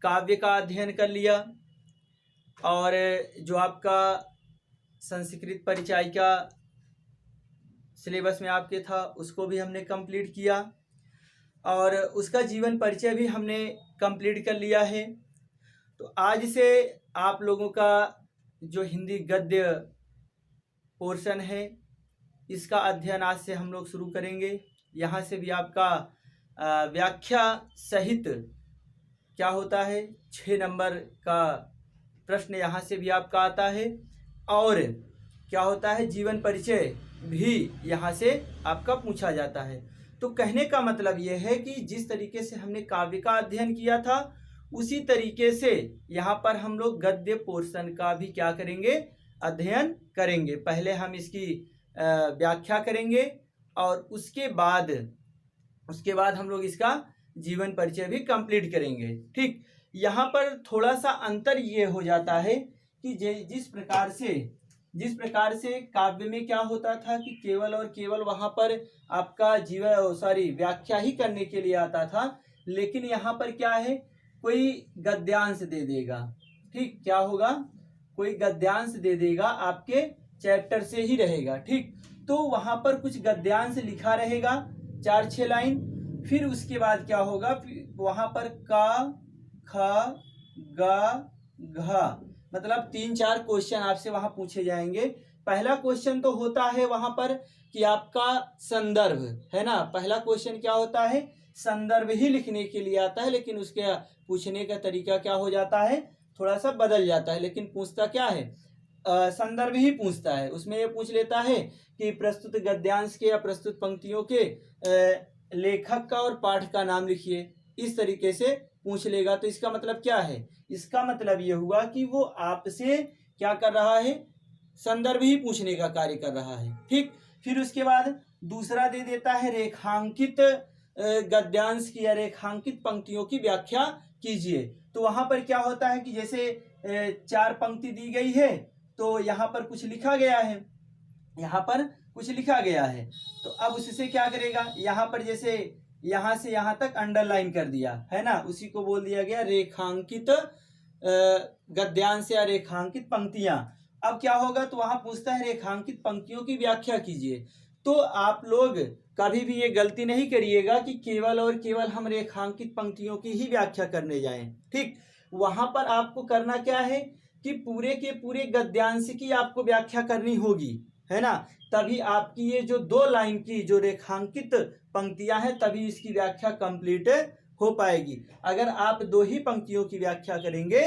काव्य का अध्ययन कर लिया और जो आपका संस्कृत परिचायिका सिलेबस में आपके था उसको भी हमने कंप्लीट किया और उसका जीवन परिचय भी हमने कंप्लीट कर लिया है। तो आज से आप लोगों का जो हिंदी गद्य पोर्शन है इसका अध्ययन आज से हम लोग शुरू करेंगे। यहाँ से भी आपका व्याख्या सहित क्या होता है 6 नंबर का प्रश्न यहाँ से भी आपका आता है और क्या होता है जीवन परिचय भी यहाँ से आपका पूछा जाता है। तो कहने का मतलब ये है कि जिस तरीके से हमने काव्य का अध्ययन किया था उसी तरीके से यहाँ पर हम लोग गद्य पोर्शन का भी क्या करेंगे, अध्ययन करेंगे। पहले हम इसकी व्याख्या करेंगे और उसके बाद हम लोग इसका जीवन परिचय भी कंप्लीट करेंगे। ठीक, यहाँ पर थोड़ा सा अंतर ये हो जाता है कि जिस प्रकार से काव्य में क्या होता था कि केवल और केवल वहाँ पर आपका व्याख्या ही करने के लिए आता था, लेकिन यहाँ पर क्या है, कोई गद्यांश दे देगा। ठीक, क्या होगा, कोई गद्यांश दे देगा, आपके चैप्टर से ही रहेगा। ठीक, तो वहाँ पर कुछ गद्यांश लिखा रहेगा 4-6 लाइन, फिर उसके बाद क्या होगा, वहाँ पर का, ख, ग, घ मतलब 3-4 क्वेश्चन आपसे वहां पूछे जाएंगे। पहला क्वेश्चन तो होता है वहां पर कि आपका संदर्भ है ना। पहला क्वेश्चन क्या होता है, संदर्भ ही लिखने के लिए आता है, लेकिन उसके पूछने का तरीका क्या हो जाता है, थोड़ा सा बदल जाता है, लेकिन पूछता क्या है, संदर्भ ही पूछता है। उसमें ये पूछ लेता है कि प्रस्तुत गद्यांश के या प्रस्तुत पंक्तियों के लेखक का और पाठ का नाम लिखिए, इस तरीके से पूछ लेगा। तो इसका मतलब क्या है, इसका मतलब ये हुआ कि वो आपसे क्या कर रहा है, संदर्भ ही पूछने का कार्य कर रहा है। ठीक, फिर उसके बाद दूसरा दे देता है रेखांकित गद्यांश की या रेखांकित पंक्तियों की व्याख्या कीजिए। तो वहां पर क्या होता है कि जैसे 4 पंक्ति दी गई है तो यहाँ पर कुछ लिखा गया है, यहाँ पर कुछ लिखा गया है, तो अब उससे क्या करेगा, यहाँ पर जैसे यहाँ से यहाँ तक अंडरलाइन कर दिया है ना, उसी को बोल दिया गया रेखांकित गद्यांश या रेखांकित पंक्तियां। अब क्या होगा, तो वहां पूछता है रेखांकित पंक्तियों की व्याख्या कीजिए। तो आप लोग कभी भी ये गलती नहीं करिएगा कि केवल और केवल हम रेखांकित पंक्तियों की ही व्याख्या करने जाएं। ठीक, वहां पर आपको करना क्या है कि पूरे के पूरे गद्यांश की आपको व्याख्या करनी होगी, है ना। तभी आपकी ये जो 2 लाइन की जो रेखांकित पंक्तियां हैं तभी इसकी व्याख्या कंप्लीट हो पाएगी। अगर आप 2 ही पंक्तियों की व्याख्या करेंगे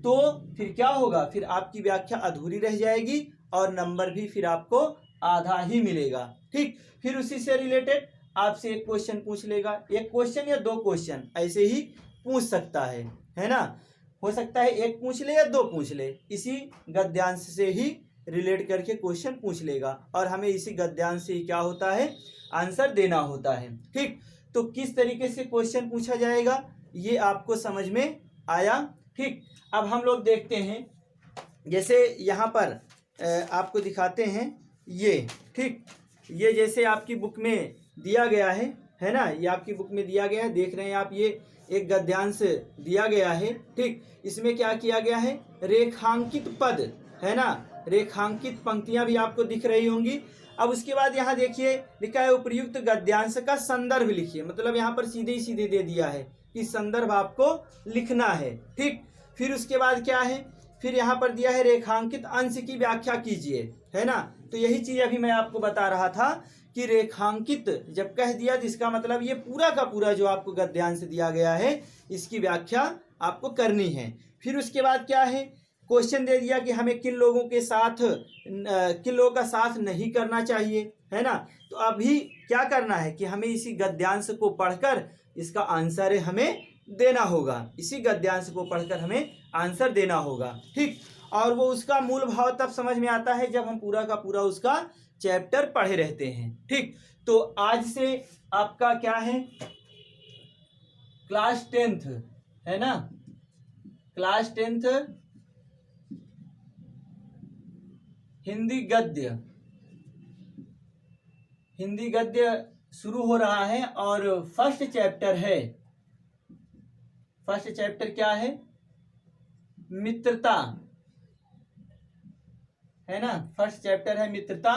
तो फिर क्या होगा, फिर आपकी व्याख्या अधूरी रह जाएगी और नंबर भी फिर आपको आधा ही मिलेगा। ठीक, फिर उसी से रिलेटेड आपसे एक क्वेश्चन पूछ लेगा, 1 क्वेश्चन या 2 क्वेश्चन ऐसे ही पूछ सकता है ना। हो सकता है 1 पूछ ले या 2 पूछ ले, इसी गद्यांश से ही रिलेट करके क्वेश्चन पूछ लेगा और हमें इसी गद्यांश से क्या होता है, आंसर देना होता है। ठीक, तो किस तरीके से क्वेश्चन पूछा जाएगा ये आपको समझ में आया। ठीक, अब हम लोग देखते हैं, जैसे यहाँ पर आपको दिखाते हैं ये। ठीक, ये जैसे आपकी बुक में दिया गया है ना, ये आपकी बुक में दिया गया है, देख रहे हैं आप, ये एक गद्यांश दिया गया है। ठीक, इसमें क्या किया गया है, रेखांकित पद है ना, रेखांकित पंक्तियां भी आपको दिख रही होंगी। अब उसके बाद यहाँ देखिए लिखा है उपयुक्त गद्यांश का संदर्भ लिखिए, मतलब यहाँ पर सीधे ही सीधे दे दिया है कि संदर्भ आपको लिखना है। ठीक, फिर उसके बाद क्या है, फिर यहाँ पर दिया है रेखांकित अंश की व्याख्या कीजिए, है ना। तो यही चीज अभी मैं आपको बता रहा था कि रेखांकित जब कह दिया तो इसका मतलब ये पूरा का पूरा जो आपको गद्यांश दिया गया है इसकी व्याख्या आपको करनी है। फिर उसके बाद क्या है, क्वेश्चन दे दिया कि हमें किन लोगों का साथ नहीं करना चाहिए, है ना। तो अभी क्या करना है कि हमें इसी गद्यांश को पढ़कर इसका आंसर हमें देना होगा, इसी गद्यांश को पढ़कर हमें आंसर देना होगा। ठीक, और वो उसका मूल भाव तब समझ में आता है जब हम पूरा का पूरा उसका चैप्टर पढ़े रहते हैं। ठीक, तो आज से आपका क्या है, क्लास 10th है ना, क्लास 10th हिंदी गद्य शुरू हो रहा है और फर्स्ट चैप्टर है फर्स्ट चैप्टर क्या है? मित्रता, है ना। फर्स्ट चैप्टर है मित्रता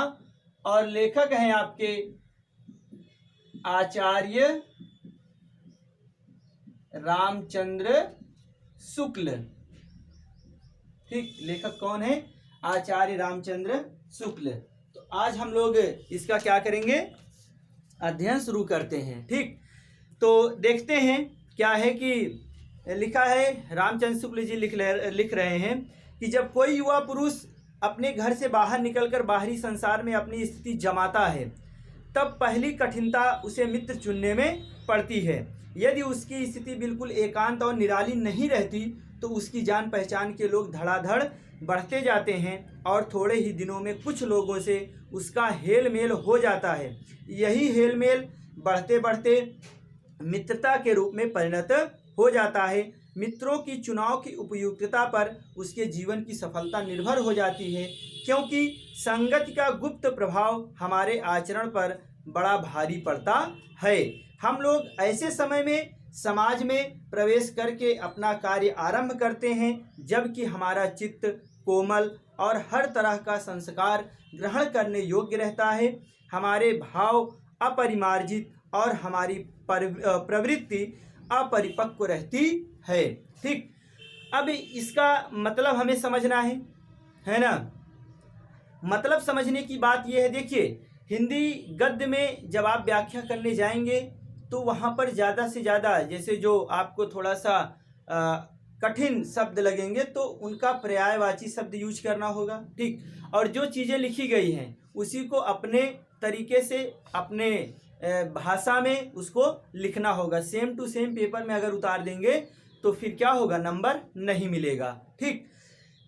और लेखक हैं आपके आचार्य रामचंद्र शुक्ल। ठीक, लेखक कौन है? आचार्य रामचंद्र शुक्ल। तो आज हम लोग इसका क्या करेंगे? अध्ययन शुरू करते हैं। ठीक, तो देखते हैं क्या है कि लिखा है, रामचंद्र शुक्ल जी लिख रहे हैं कि जब कोई युवा पुरुष अपने घर से बाहर निकलकर बाहरी संसार में अपनी स्थिति जमाता है, तब पहली कठिनता उसे मित्र चुनने में पड़ती है। यदि उसकी स्थिति बिल्कुल एकांत और निराली नहीं रहती तो उसकी जान पहचान के लोग धड़ाधड़ बढ़ते जाते हैं और थोड़े ही दिनों में कुछ लोगों से उसका हेल मेल हो जाता है। यही हेल मेल बढ़ते बढ़ते मित्रता के रूप में परिणत हो जाता है। मित्रों की चुनाव की उपयुक्तता पर उसके जीवन की सफलता निर्भर हो जाती है, क्योंकि संगति का गुप्त प्रभाव हमारे आचरण पर बड़ा भारी पड़ता है। हम लोग ऐसे समय में समाज में प्रवेश करके अपना कार्य आरंभ करते हैं जबकि हमारा चित्त कोमल और हर तरह का संस्कार ग्रहण करने योग्य रहता है। हमारे भाव अपरिमार्जित और हमारी प्रवृत्ति अपरिपक्व रहती है। ठीक, अब इसका मतलब हमें समझना है ना। मतलब समझने की बात यह है, देखिए हिंदी गद्य में जब आप व्याख्या करने जाएंगे तो वहाँ पर ज़्यादा से ज़्यादा जैसे जो आपको थोड़ा सा कठिन शब्द लगेंगे तो उनका पर्यायवाची शब्द यूज करना होगा। ठीक, और जो चीज़ें लिखी गई हैं उसी को अपने तरीके से अपने भाषा में उसको लिखना होगा। सेम टू सेम पेपर में अगर उतार देंगे तो फिर क्या होगा? नंबर नहीं मिलेगा। ठीक,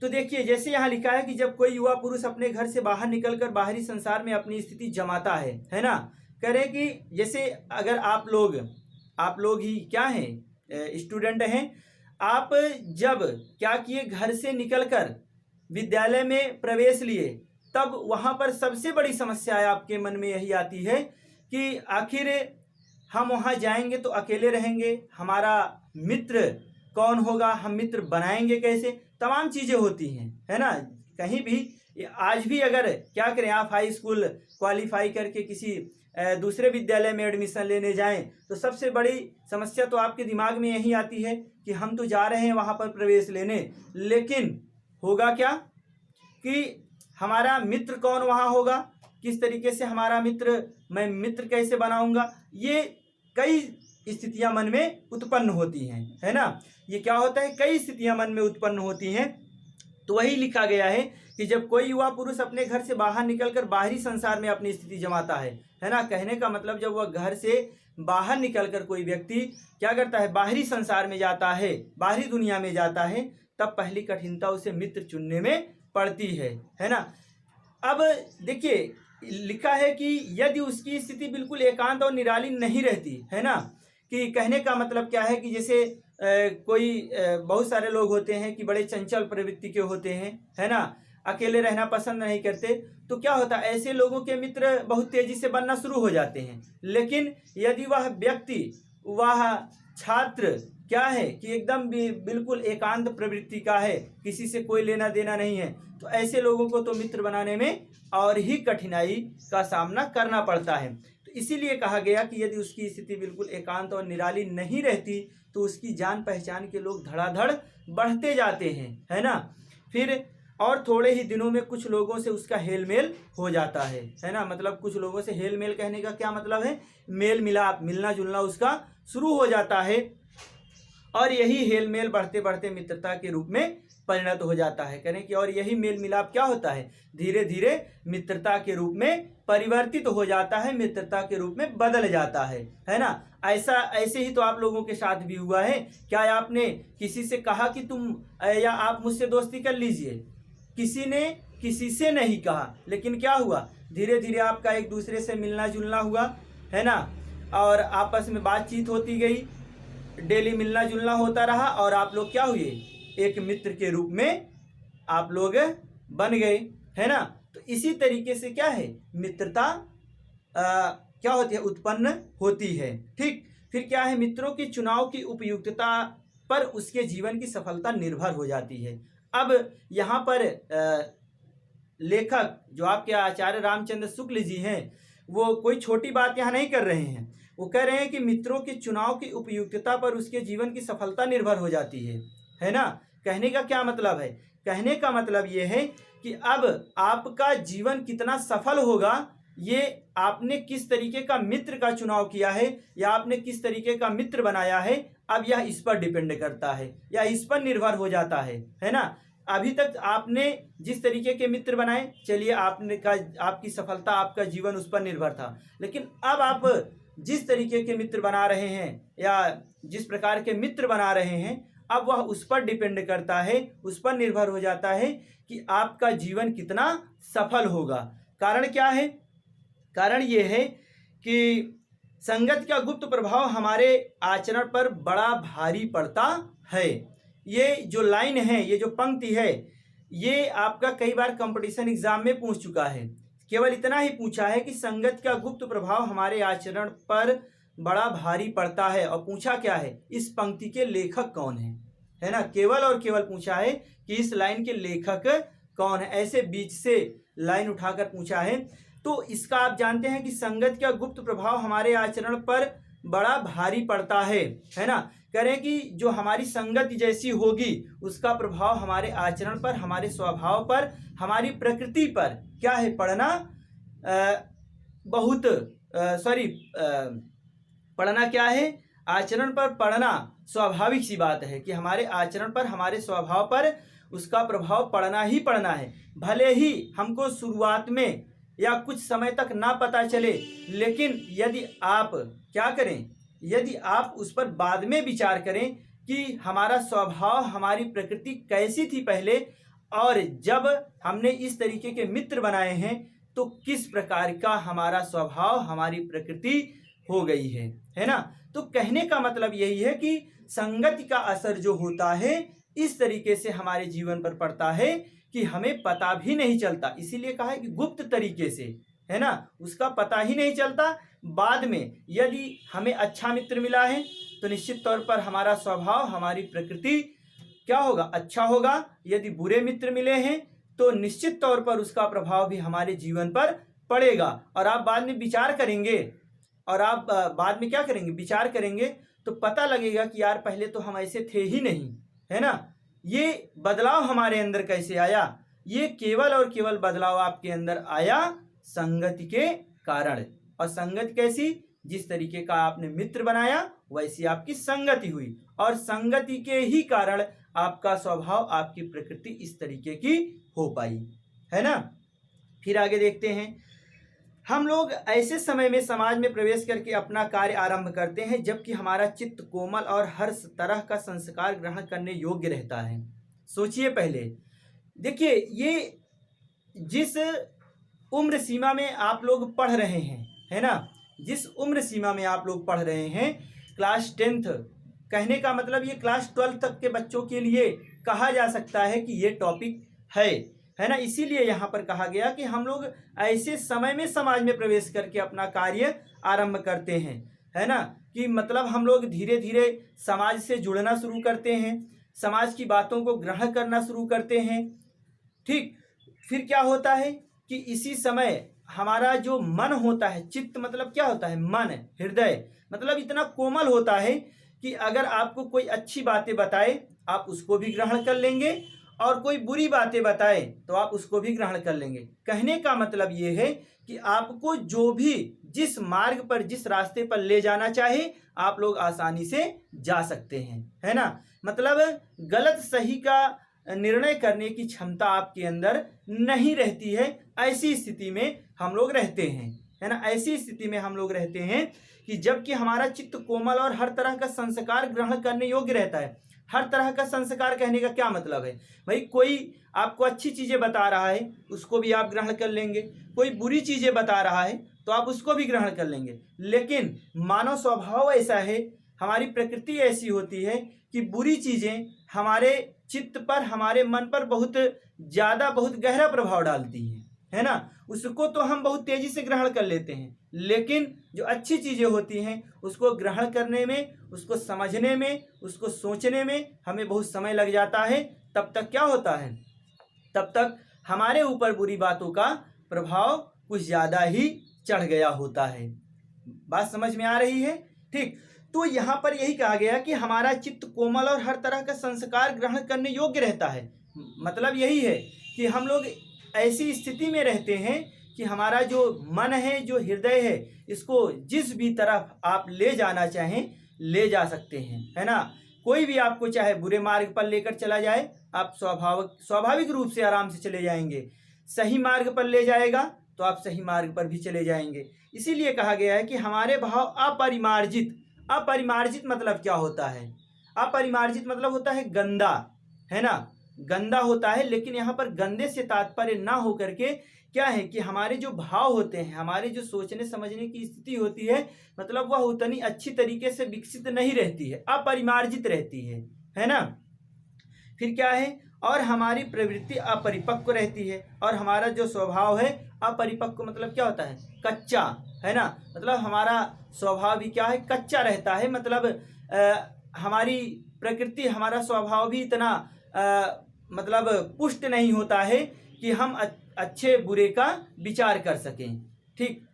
तो देखिए जैसे यहाँ लिखा है कि जब कोई युवा पुरुष अपने घर से बाहर निकलकर बाहरी संसार में अपनी स्थिति जमाता है ना। कह रहे कि जैसे अगर आप लोग ही क्या हैं? स्टूडेंट हैं। आप जब क्या किए, घर से निकलकर विद्यालय में प्रवेश लिए, तब वहाँ पर सबसे बड़ी समस्या आपके मन में यही आती है कि आखिर हम वहाँ जाएंगे तो अकेले रहेंगे, हमारा मित्र कौन होगा, हम मित्र बनाएंगे कैसे, तमाम चीज़ें होती हैं, है ना। कहीं भी आज भी अगर क्या करें, आप हाई स्कूल क्वालिफाई करके किसी दूसरे विद्यालय में एडमिशन लेने जाएं तो सबसे बड़ी समस्या तो आपके दिमाग में यही आती है कि हम तो जा रहे हैं वहाँ पर प्रवेश लेने, लेकिन होगा क्या कि हमारा मित्र कौन वहाँ होगा, किस तरीके से हमारा मित्र, मैं मित्र कैसे बनाऊंगा, ये कई स्थितियां मन में उत्पन्न होती हैं, है ना। ये क्या होता है? कई स्थितियां मन में उत्पन्न होती हैं। तो वही लिखा गया है कि जब कोई युवा पुरुष अपने घर से बाहर निकलकर बाहरी संसार में अपनी स्थिति जमाता है ना। कहने का मतलब जब वह घर से बाहर निकलकर कोई व्यक्ति क्या करता है? बाहरी संसार में जाता है, बाहरी दुनिया में जाता है, तब पहली कठिनता उसे मित्र चुनने में पड़ती है ना। अब देखिए लिखा है कि यदि उसकी स्थिति बिल्कुल एकांत और निराली नहीं रहती, है ना, कि कहने का मतलब क्या है कि जैसे कोई बहुत सारे लोग होते हैं कि बड़े चंचल प्रवृत्ति के होते हैं, है ना, अकेले रहना पसंद नहीं करते, तो क्या होता है? ऐसे लोगों के मित्र बहुत तेजी से बनना शुरू हो जाते हैं। लेकिन यदि वह व्यक्ति, वह छात्र क्या है कि एकदम बिल्कुल एकांत प्रवृत्ति का है, किसी से कोई लेना देना नहीं है, तो ऐसे लोगों को तो मित्र बनाने में और ही कठिनाई का सामना करना पड़ता है। तो इसीलिए कहा गया कि यदि उसकी स्थिति बिल्कुल एकांत और निराली नहीं रहती तो उसकी जान पहचान के लोग धड़ाधड़ बढ़ते जाते हैं, है ना। फिर और थोड़े ही दिनों में कुछ लोगों से उसका हेल मेल हो जाता है ना। मतलब कुछ लोगों से हेल मेल कहने का क्या मतलब है? मेल मिलाप, मिलना जुलना उसका शुरू हो जाता है और यही हेल मेल बढ़ते बढ़ते मित्रता के रूप में परिणत हो जाता है। करें कि और यही मेल मिलाप क्या होता है? धीरे धीरे मित्रता के रूप में परिवर्तित हो जाता है, मित्रता के रूप में बदल जाता है ना। ऐसे ही तो आप लोगों के साथ भी हुआ है। क्या आपने किसी से कहा कि तुम या आप मुझसे दोस्ती कर लीजिए? किसी ने किसी से नहीं कहा, लेकिन क्या हुआ? धीरे धीरे आपका एक दूसरे से मिलना जुलना हुआ, है ना, और आपस में बातचीत होती गई, डेली मिलना जुलना होता रहा और आप लोग क्या हुए? एक मित्र के रूप में आप लोग बन गए, है ना। तो इसी तरीके से क्या है? मित्रता क्या होती है? उत्पन्न होती है। ठीक, फिर क्या है? मित्रों के चुनाव की उपयुक्तता पर उसके जीवन की सफलता निर्भर हो जाती है। अब यहाँ पर लेखक जो आपके आचार्य रामचंद्र शुक्ल जी हैं, वो कोई छोटी बात यहाँ नहीं कर रहे हैं। वो कह रहे हैं कि मित्रों के चुनाव की उपयुक्तता पर उसके जीवन की सफलता निर्भर हो जाती है ना। कहने का क्या मतलब है? कहने का मतलब ये है कि अब आपका जीवन कितना सफल होगा, ये आपने किस तरीके का मित्र का चुनाव किया है या आपने किस तरीके का मित्र बनाया है, अब यह इस पर डिपेंड करता है या इस पर निर्भर हो जाता है ना। अभी तक आपने जिस तरीके के मित्र बनाए, चलिए आपकी सफलता, आपका जीवन उस पर निर्भर था। लेकिन अब आप जिस तरीके के मित्र बना रहे हैं या जिस प्रकार के मित्र बना रहे हैं, अब वह उस पर डिपेंड करता है, उस पर निर्भर हो जाता है कि आपका जीवन कितना सफल होगा। कारण क्या है? कारण ये है कि संगत का गुप्त प्रभाव हमारे आचरण पर बड़ा भारी पड़ता है। ये जो लाइन है, ये जो पंक्ति है, ये आपका कई बार कंपटीशन एग्जाम में पूछ चुका है। केवल इतना ही पूछा है कि संगत का गुप्त प्रभाव हमारे आचरण पर बड़ा भारी पड़ता है, और पूछा क्या है, इस पंक्ति के लेखक कौन है ना। केवल और केवल पूछा है कि इस लाइन के लेखक कौन है, ऐसे बीच से लाइन उठाकर पूछा है। तो इसका आप जानते हैं कि संगत का गुप्त प्रभाव हमारे आचरण पर बड़ा भारी पड़ता है ना। करें कि जो हमारी संगत जैसी होगी उसका प्रभाव हमारे आचरण पर, हमारे स्वभाव पर, हमारी प्रकृति पर क्या है, पड़ना पढ़ना क्या है, आचरण पर पड़ना स्वाभाविक सी बात है कि हमारे आचरण पर, हमारे स्वभाव पर उसका प्रभाव पड़ना ही पड़ना है। भले ही हमको शुरुआत में या कुछ समय तक ना पता चले, लेकिन यदि आप क्या करें, यदि आप उस पर बाद में विचार करें कि हमारा स्वभाव, हमारी प्रकृति कैसी थी पहले, और जब हमने इस तरीके के मित्र बनाए हैं तो किस प्रकार का हमारा स्वभाव, हमारी प्रकृति हो गई है ना। तो कहने का मतलब यही है कि संगति का असर जो होता है इस तरीके से हमारे जीवन पर पड़ता है कि हमें पता भी नहीं चलता। इसीलिए कहा है कि गुप्त तरीके से, है ना, उसका पता ही नहीं चलता। बाद में यदि हमें अच्छा मित्र मिला है तो निश्चित तौर पर हमारा स्वभाव, हमारी प्रकृति क्या होगा, अच्छा होगा। यदि बुरे मित्र मिले हैं तो निश्चित तौर पर उसका प्रभाव भी हमारे जीवन पर पड़ेगा। और आप बाद में विचार करेंगे, और आप बाद में क्या करेंगे, विचार करेंगे तो पता लगेगा कि यार पहले तो हम ऐसे थे ही नहीं, है ना। ये बदलाव हमारे अंदर कैसे आया? ये केवल और केवल बदलाव आपके अंदर आया संगति के कारण। और संगति कैसी? जिस तरीके का आपने मित्र बनाया वैसी आपकी संगति हुई, और संगति के ही कारण आपका स्वभाव, आपकी प्रकृति इस तरीके की हो पाई, है ना। फिर आगे देखते हैं। हम लोग ऐसे समय में समाज में प्रवेश करके अपना कार्य आरंभ करते हैं जबकि हमारा चित्त कोमल और हर तरह का संस्कार ग्रहण करने योग्य रहता है। सोचिए पहले, देखिए, ये जिस उम्र सीमा में आप लोग पढ़ रहे हैं, है ना, जिस उम्र सीमा में आप लोग पढ़ रहे हैं, क्लास 10th, कहने का मतलब ये क्लास 12 तक के बच्चों के लिए कहा जा सकता है कि ये टॉपिक है ना। इसीलिए यहाँ पर कहा गया कि हम लोग ऐसे समय में समाज में प्रवेश करके अपना कार्य आरंभ करते हैं, है ना, कि मतलब हम लोग धीरे धीरे समाज से जुड़ना शुरू करते हैं, समाज की बातों को ग्रहण करना शुरू करते हैं। ठीक, फिर क्या होता है कि इसी समय हमारा जो मन होता है, चित्त मतलब क्या होता है, मन, हृदय, मतलब इतना कोमल होता है कि अगर आपको कोई अच्छी बातें बताए आप उसको भी ग्रहण कर लेंगे, और कोई बुरी बातें बताए तो आप उसको भी ग्रहण कर लेंगे। कहने का मतलब ये है कि आपको जो भी जिस मार्ग पर, जिस रास्ते पर ले जाना चाहे आप लोग आसानी से जा सकते हैं, है ना। मतलब गलत सही का निर्णय करने की क्षमता आपके अंदर नहीं रहती है। ऐसी स्थिति में हम लोग रहते हैं, है ना। ऐसी स्थिति में हम लोग रहते हैं कि जबकि हमारा चित्त कोमल और हर तरह का संस्कार ग्रहण करने योग्य रहता है। हर तरह का संस्कार कहने का क्या मतलब है भाई? कोई आपको अच्छी चीजें बता रहा है उसको भी आप ग्रहण कर लेंगे, कोई बुरी चीजें बता रहा है तो आप उसको भी ग्रहण कर लेंगे। लेकिन मानव स्वभाव ऐसा है, हमारी प्रकृति ऐसी होती है कि बुरी चीजें हमारे चित्त पर, हमारे मन पर बहुत ज्यादा, बहुत गहरा प्रभाव डालती हैं, है ना। उसको तो हम बहुत तेजी से ग्रहण कर लेते हैं, लेकिन जो अच्छी चीज़ें होती हैं उसको ग्रहण करने में, उसको समझने में, उसको सोचने में हमें बहुत समय लग जाता है। तब तक क्या होता है, तब तक हमारे ऊपर बुरी बातों का प्रभाव कुछ ज़्यादा ही चढ़ गया होता है। बात समझ में आ रही है? ठीक। तो यहाँ पर यही कहा गया कि हमारा चित्त कोमल और हर तरह का संस्कार ग्रहण करने योग्य रहता है। मतलब यही है कि हम लोग ऐसी स्थिति में रहते हैं कि हमारा जो मन है, जो हृदय है, इसको जिस भी तरफ आप ले जाना चाहें ले जा सकते हैं, है ना। कोई भी आपको चाहे बुरे मार्ग पर लेकर चला जाए, आप स्वाभाविक रूप से आराम से चले जाएंगे। सही मार्ग पर ले जाएगा तो आप सही मार्ग पर भी चले जाएंगे। इसीलिए कहा गया है कि हमारे भाव अपरिमार्जित। अपरिमार्जित मतलब क्या होता है? अपरिमार्जित मतलब होता है गंदा, है ना, गंदा होता है। लेकिन यहाँ पर गंदे से तात्पर्य ना हो करके क्या है कि हमारे जो भाव होते हैं, हमारे जो सोचने समझने की स्थिति होती है, मतलब वह उतनी अच्छी तरीके से विकसित नहीं रहती है, अपरिमार्जित रहती है ना। फिर क्या है, और हमारी प्रवृत्ति अपरिपक्व रहती है, और हमारा जो स्वभाव है अपरिपक्व मतलब क्या होता है, कच्चा, है ना। मतलब हमारा स्वभाव भी क्या है, कच्चा रहता है। मतलब हमारी प्रकृति, हमारा स्वभाव भी इतना मतलब पुष्ट नहीं होता है कि हम अच्छे बुरे का विचार कर सकें। ठीक,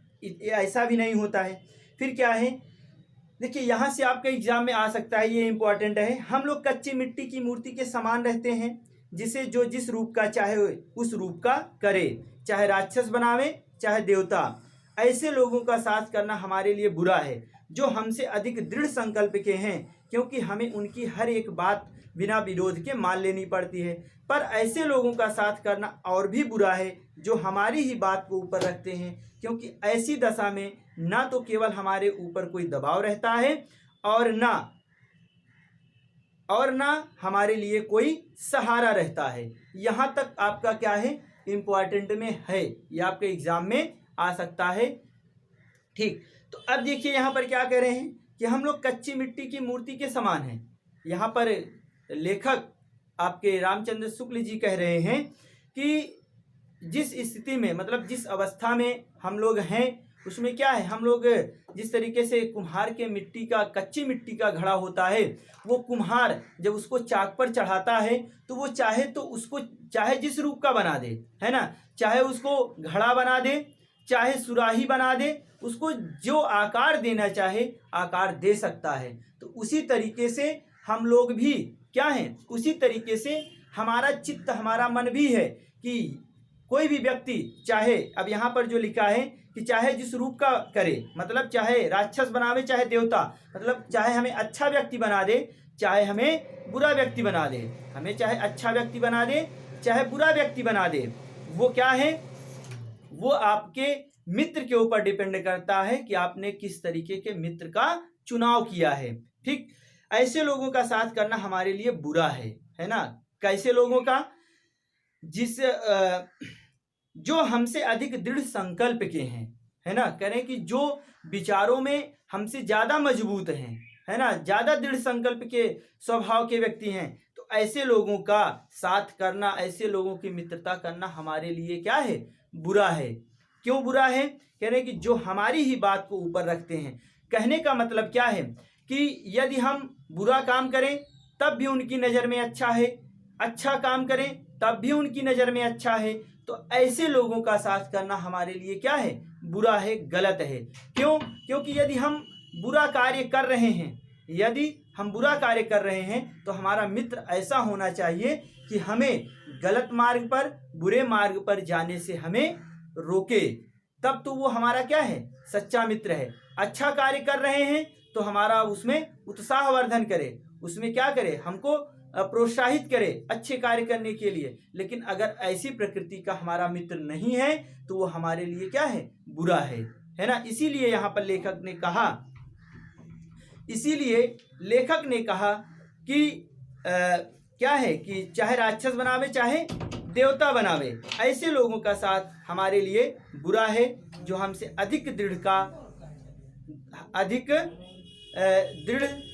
ऐसा भी नहीं होता है। फिर क्या है, देखिए यहाँ से आपका एग्जाम में आ सकता है, ये इंपॉर्टेंट है। हम लोग कच्ची मिट्टी की मूर्ति के समान रहते हैं, जिसे जो जिस रूप का चाहे उस रूप का करे, चाहे राक्षस बनावे चाहे देवता। ऐसे लोगों का साथ करना हमारे लिए बुरा है, जो हमसे अधिक दृढ़ संकल्प के हैं, क्योंकि हमें उनकी हर एक बात बिना विरोध के मान लेनी पड़ती है। पर ऐसे लोगों का साथ करना और भी बुरा है, जो हमारी ही बात को ऊपर रखते हैं, क्योंकि ऐसी दशा में ना तो केवल हमारे ऊपर कोई दबाव रहता है और ना हमारे लिए कोई सहारा रहता है। यहाँ तक आपका क्या है, इम्पॉर्टेंट में है, ये आपके एग्जाम में आ सकता है। ठीक, तो अब देखिए यहाँ पर क्या कह रहे हैं कि हम लोग कच्ची मिट्टी की मूर्ति के समान हैं। यहाँ पर लेखक आपके रामचंद्र शुक्ल जी कह रहे हैं कि जिस स्थिति में, मतलब जिस अवस्था में हम लोग हैं, उसमें क्या है, हम लोग जिस तरीके से कुम्हार के मिट्टी का, कच्ची मिट्टी का घड़ा होता है, वो कुम्हार जब उसको चाक पर चढ़ाता है तो वो चाहे तो उसको चाहे जिस रूप का बना दे, है ना, चाहे उसको घड़ा बना दे, चाहे सुराही बना दे, उसको जो आकार देना चाहे आकार दे सकता है। तो उसी तरीके से हम लोग भी क्या हैं, उसी तरीके से हमारा चित्त, हमारा मन भी है कि कोई भी व्यक्ति चाहे, अब यहाँ पर जो लिखा है कि चाहे जिस रूप का करे, मतलब चाहे राक्षस बनावे चाहे देवता, मतलब चाहे हमें अच्छा व्यक्ति बना दे चाहे हमें बुरा व्यक्ति बना दे, हमें चाहे अच्छा व्यक्ति बना दे चाहे बुरा व्यक्ति बना दे, वो क्या है, वो आपके मित्र के ऊपर डिपेंड करता है कि आपने किस तरीके के मित्र का चुनाव किया है। ठीक, ऐसे लोगों का साथ करना हमारे लिए बुरा है ना। कैसे लोगों का, जिस जो हमसे अधिक दृढ़ संकल्प के हैं, है ना, करें कि जो विचारों में हमसे ज्यादा मजबूत हैं, है ना, ज्यादा दृढ़ संकल्प के स्वभाव के व्यक्ति हैं। तो ऐसे लोगों का साथ करना, ऐसे लोगों की मित्रता करना हमारे लिए क्या है, बुरा है। क्यों बुरा है, कह रहे हैं कि जो हमारी ही बात को ऊपर रखते हैं। कहने का मतलब क्या है कि यदि हम बुरा काम करें तब भी उनकी नज़र में अच्छा है, अच्छा काम करें तब भी उनकी नज़र में अच्छा है, तो ऐसे लोगों का साथ करना हमारे लिए क्या है, बुरा है, गलत है। क्यों, क्योंकि यदि हम बुरा कार्य कर रहे हैं, यदि हम बुरा कार्य कर रहे हैं तो हमारा मित्र ऐसा होना चाहिए कि हमें गलत मार्ग पर, बुरे मार्ग पर जाने से हमें रोके, तब तो वो हमारा क्या है, सच्चा मित्र है। अच्छा कार्य कर रहे हैं तो हमारा उसमें उत्साहवर्धन करे, उसमें क्या करे, हमको प्रोत्साहित करे अच्छे कार्य करने के लिए। लेकिन अगर ऐसी प्रकृति का हमारा मित्र नहीं है तो वो हमारे लिए क्या है, बुरा है ना। इसीलिए यहाँ पर लेखक ने कहा कि क्या है कि चाहे राक्षस बनावे चाहे देवता बनावे, ऐसे लोगों का साथ हमारे लिए बुरा है, जो हमसे अधिक दृढ़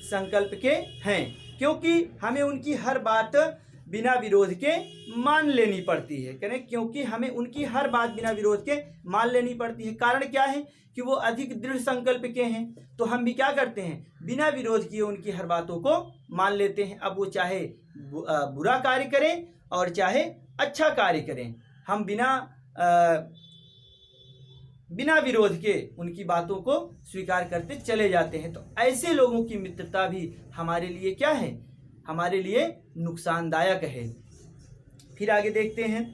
संकल्प के हैं, क्योंकि हमें उनकी हर बात बिना विरोध के मान लेनी पड़ती है। कह रहे हैं क्योंकि हमें उनकी हर बात बिना विरोध के मान लेनी पड़ती है। कारण क्या है कि वो अधिक दृढ़ संकल्प के हैं, तो हम भी क्या करते हैं, बिना विरोध किए उनकी हर बातों को मान लेते हैं। अब वो चाहे बुरा कार्य करें और चाहे अच्छा कार्य करें, हम बिना विरोध के उनकी बातों को स्वीकार करते चले जाते हैं। तो ऐसे लोगों की मित्रता भी हमारे लिए क्या है, हमारे लिए नुकसानदायक है। फिर आगे देखते हैं,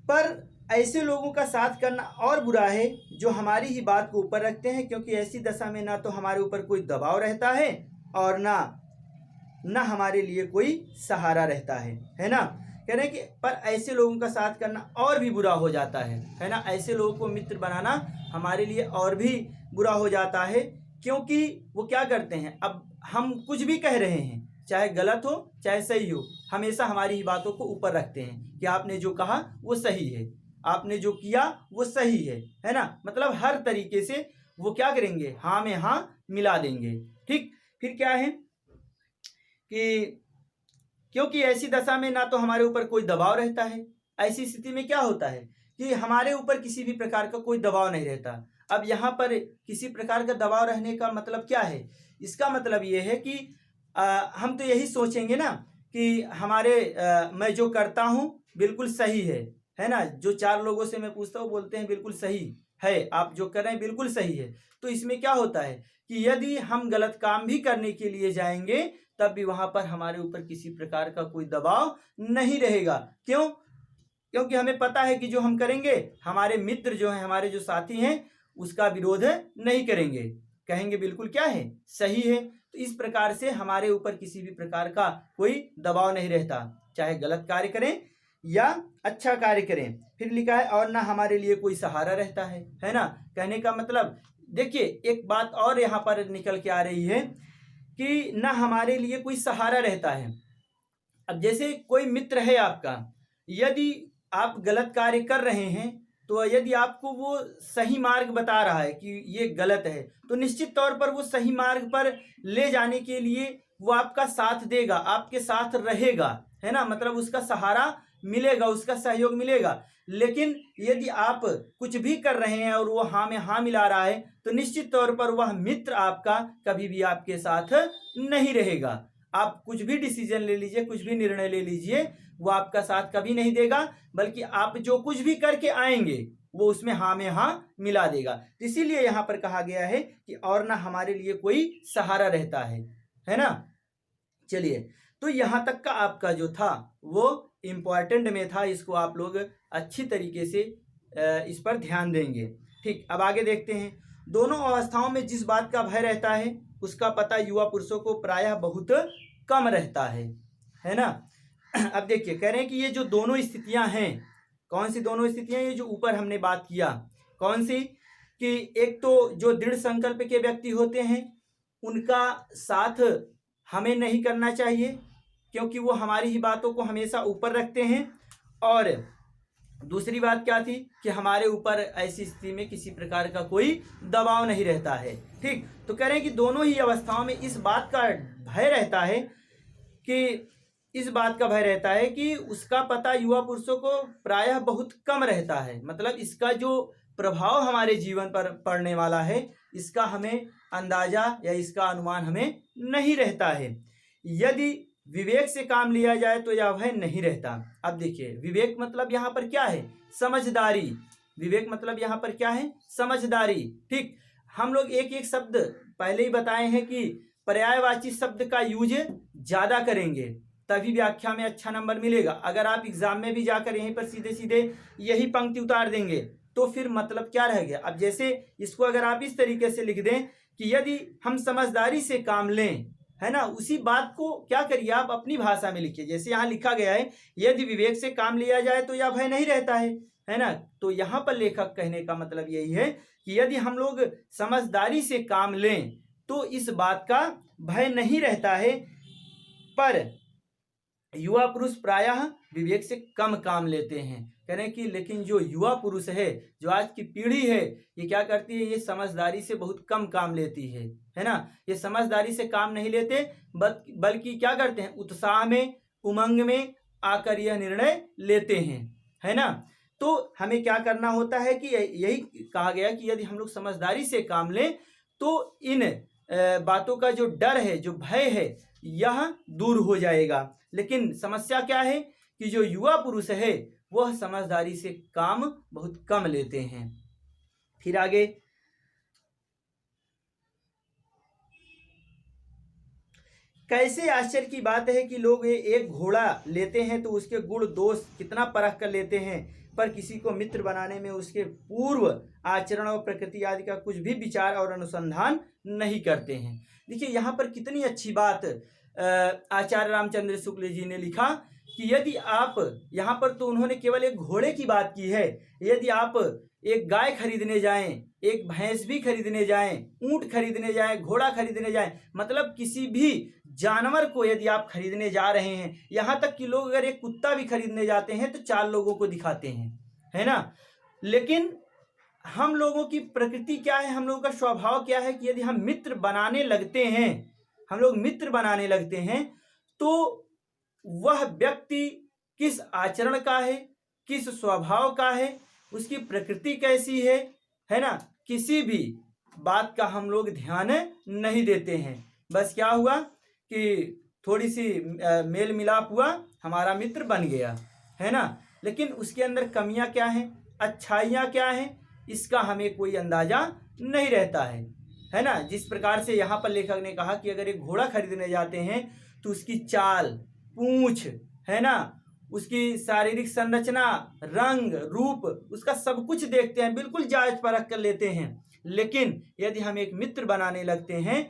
पर ऐसे लोगों का साथ करना और बुरा है जो हमारी ही बात को ऊपर रखते हैं, क्योंकि ऐसी दशा में ना तो हमारे ऊपर कोई दबाव रहता है और ना हमारे लिए कोई सहारा रहता है ना। कह रहे हैं कि पर ऐसे लोगों का साथ करना और भी बुरा हो जाता है ना। ऐसे लोगों को मित्र बनाना हमारे लिए और भी बुरा हो जाता है, क्योंकि वो क्या करते हैं, अब हम कुछ भी कह रहे हैं, चाहे गलत हो चाहे सही हो, हमेशा हमारी ही बातों को ऊपर रखते हैं कि आपने जो कहा वो सही है, आपने जो किया वो सही है ना। मतलब हर तरीके से वो क्या करेंगे, हाँ में हाँ मिला देंगे। ठीक, फिर क्या है कि क्योंकि ऐसी दशा में ना तो हमारे ऊपर कोई दबाव रहता है। ऐसी स्थिति में क्या होता है कि हमारे ऊपर किसी भी प्रकार का कोई दबाव नहीं रहता। अब यहाँ पर किसी प्रकार का दबाव रहने का मतलब क्या है, इसका मतलब ये है कि हम तो यही सोचेंगे ना कि मैं जो करता हूँ बिल्कुल सही है ना। जो 4 लोगों से मैं पूछता हूँ बोलते हैं बिल्कुल सही है, आप जो कर रहे हैं बिल्कुल सही है। तो इसमें क्या होता है कि यदि हम गलत काम भी करने के लिए जाएंगे तब भी वहां पर हमारे ऊपर किसी प्रकार का कोई दबाव नहीं रहेगा। क्यों? क्योंकि हमें पता है कि जो हम करेंगे हमारे मित्र जो हैं, हमारे जो साथी हैं, उसका विरोध नहीं करेंगे, कहेंगे बिल्कुल क्या है, सही है। तो इस प्रकार से हमारे ऊपर किसी भी प्रकार का कोई दबाव नहीं रहता, चाहे गलत कार्य करें या अच्छा कार्य करें। फिर लिखा है और ना हमारे लिए कोई सहारा रहता है ना। कहने का मतलब देखिए एक बात और यहाँ पर निकल के आ रही है कि ना हमारे लिए कोई सहारा रहता है। अब जैसे कोई मित्र है आपका, यदि आप गलत कार्य कर रहे हैं तो यदि आपको वो सही मार्ग बता रहा है कि ये गलत है, तो निश्चित तौर पर वो सही मार्ग पर ले जाने के लिए वो आपका साथ देगा, आपके साथ रहेगा, है ना। मतलब उसका सहारा मिलेगा, उसका सहयोग मिलेगा। लेकिन यदि आप कुछ भी कर रहे हैं और वो हाँ में हाँ मिला रहा है, तो निश्चित तौर पर वह मित्र आपका कभी भी आपके साथ नहीं रहेगा। आप कुछ भी डिसीजन ले लीजिए, कुछ भी निर्णय ले लीजिए, वो आपका साथ कभी नहीं देगा, बल्कि आप जो कुछ भी करके आएंगे वो उसमें हाँ में हाँ मिला देगा। इसीलिए यहाँ पर कहा गया है कि और ना हमारे लिए कोई सहारा रहता है ना। चलिए, तो यहाँ तक का आपका जो था वो इम्पॉर्टेंट में था, इसको आप लोग अच्छी तरीके से इस पर ध्यान देंगे। ठीक, अब आगे देखते हैं। दोनों अवस्थाओं में जिस बात का भय रहता है उसका पता युवा पुरुषों को प्रायः बहुत कम रहता है ना। अब देखिए कह रहे हैं कि ये जो दोनों स्थितियां हैं, कौन सी दोनों स्थितियां, ये जो ऊपर हमने बात किया, कौन सी, कि एक तो जो दृढ़ संकल्प के व्यक्ति होते हैं उनका साथ हमें नहीं करना चाहिए, क्योंकि वो हमारी ही बातों को हमेशा ऊपर रखते हैं। और दूसरी बात क्या थी कि हमारे ऊपर ऐसी स्थिति में किसी प्रकार का कोई दबाव नहीं रहता है। ठीक, तो कह रहे हैं कि दोनों ही अवस्थाओं में इस बात का भय रहता है कि उसका पता युवा पुरुषों को प्रायः बहुत कम रहता है। मतलब इसका जो प्रभाव हमारे जीवन पर पड़ने वाला है, इसका हमें अंदाजा या इसका अनुमान हमें नहीं रहता है। यदि विवेक से काम लिया जाए तो यह भय नहीं रहता। अब देखिए विवेक मतलब यहाँ पर क्या है, समझदारी। विवेक मतलब यहाँ पर क्या है, समझदारी। ठीक, हम लोग एक एक शब्द पहले ही बताए हैं कि पर्यायवाची शब्द का यूज ज्यादा करेंगे तभी व्याख्या में अच्छा नंबर मिलेगा। अगर आप एग्जाम में भी जाकर यहीं पर सीधे सीधे यही पंक्ति उतार देंगे तो फिर मतलब क्या रह गया। अब जैसे इसको अगर आप इस तरीके से लिख दें कि यदि हम समझदारी से काम लें, है ना, उसी बात को क्या करिए आप अपनी भाषा में लिखिए। जैसे यहाँ लिखा गया है यदि विवेक से काम लिया जाए तो यह भय नहीं रहता है ना। तो यहाँ पर लेखक कहने का मतलब यही है कि यदि हम लोग समझदारी से काम लें तो इस बात का भय नहीं रहता है। पर युवा पुरुष प्रायः विवेक से कम काम लेते हैं। कह रहे हैं कि लेकिन जो युवा पुरुष है, जो आज की पीढ़ी है, ये क्या करती है, ये समझदारी से बहुत कम काम लेती है ना। ये समझदारी से काम नहीं लेते बल्कि क्या करते हैं, उत्साह में उमंग में आकर यह निर्णय लेते हैं, है ना। तो हमें क्या करना होता है कि यही कहा गया कि यदि हम लोग समझदारी से काम लें तो इन बातों का जो डर है, जो भय है, यह दूर हो जाएगा। लेकिन समस्या क्या है कि जो युवा पुरुष है वह समझदारी से काम बहुत कम लेते हैं। फिर आगे, कैसे आश्चर्य की बात है कि लोग एक घोड़ा लेते हैं तो उसके गुण दोष कितना परख कर लेते हैं, पर किसी को मित्र बनाने में उसके पूर्व आचरण और प्रकृति आदि का कुछ भी विचार और अनुसंधान नहीं करते हैं। देखिए यहाँ पर कितनी अच्छी बात आचार्य रामचंद्र शुक्ल जी ने लिखा कि यदि आप, यहाँ पर तो उन्होंने केवल एक घोड़े की बात की है, यदि आप एक गाय खरीदने जाएं, एक भैंस भी खरीदने जाएं, ऊंट खरीदने जाएं, घोड़ा खरीदने जाएं, मतलब किसी भी जानवर को यदि आप खरीदने जा रहे हैं, यहाँ तक कि लोग अगर एक कुत्ता भी खरीदने जाते हैं तो 4 लोगों को दिखाते हैं, है ना। लेकिन हम लोगों की प्रकृति क्या है, हम लोगों का स्वभाव क्या है कि यदि हम मित्र बनाने लगते हैं, हम लोग मित्र बनाने लगते हैं तो वह व्यक्ति किस आचरण का है, किस स्वभाव का है, उसकी प्रकृति कैसी है ना, किसी भी बात का हम लोग ध्यान नहीं देते हैं। बस क्या हुआ कि थोड़ी सी मेल मिलाप हुआ, हमारा मित्र बन गया, है ना। लेकिन उसके अंदर कमियां क्या हैं, अच्छाइयां क्या हैं, इसका हमें कोई अंदाजा नहीं रहता है ना। जिस प्रकार से यहाँ पर लेखक ने कहा कि अगर एक घोड़ा खरीदने जाते हैं तो उसकी चाल, पूंछ, है ना, उसकी शारीरिक संरचना, रंग, रूप, उसका सब कुछ देखते हैं, बिल्कुल जांच परख कर लेते हैं। लेकिन यदि हम एक मित्र बनाने लगते हैं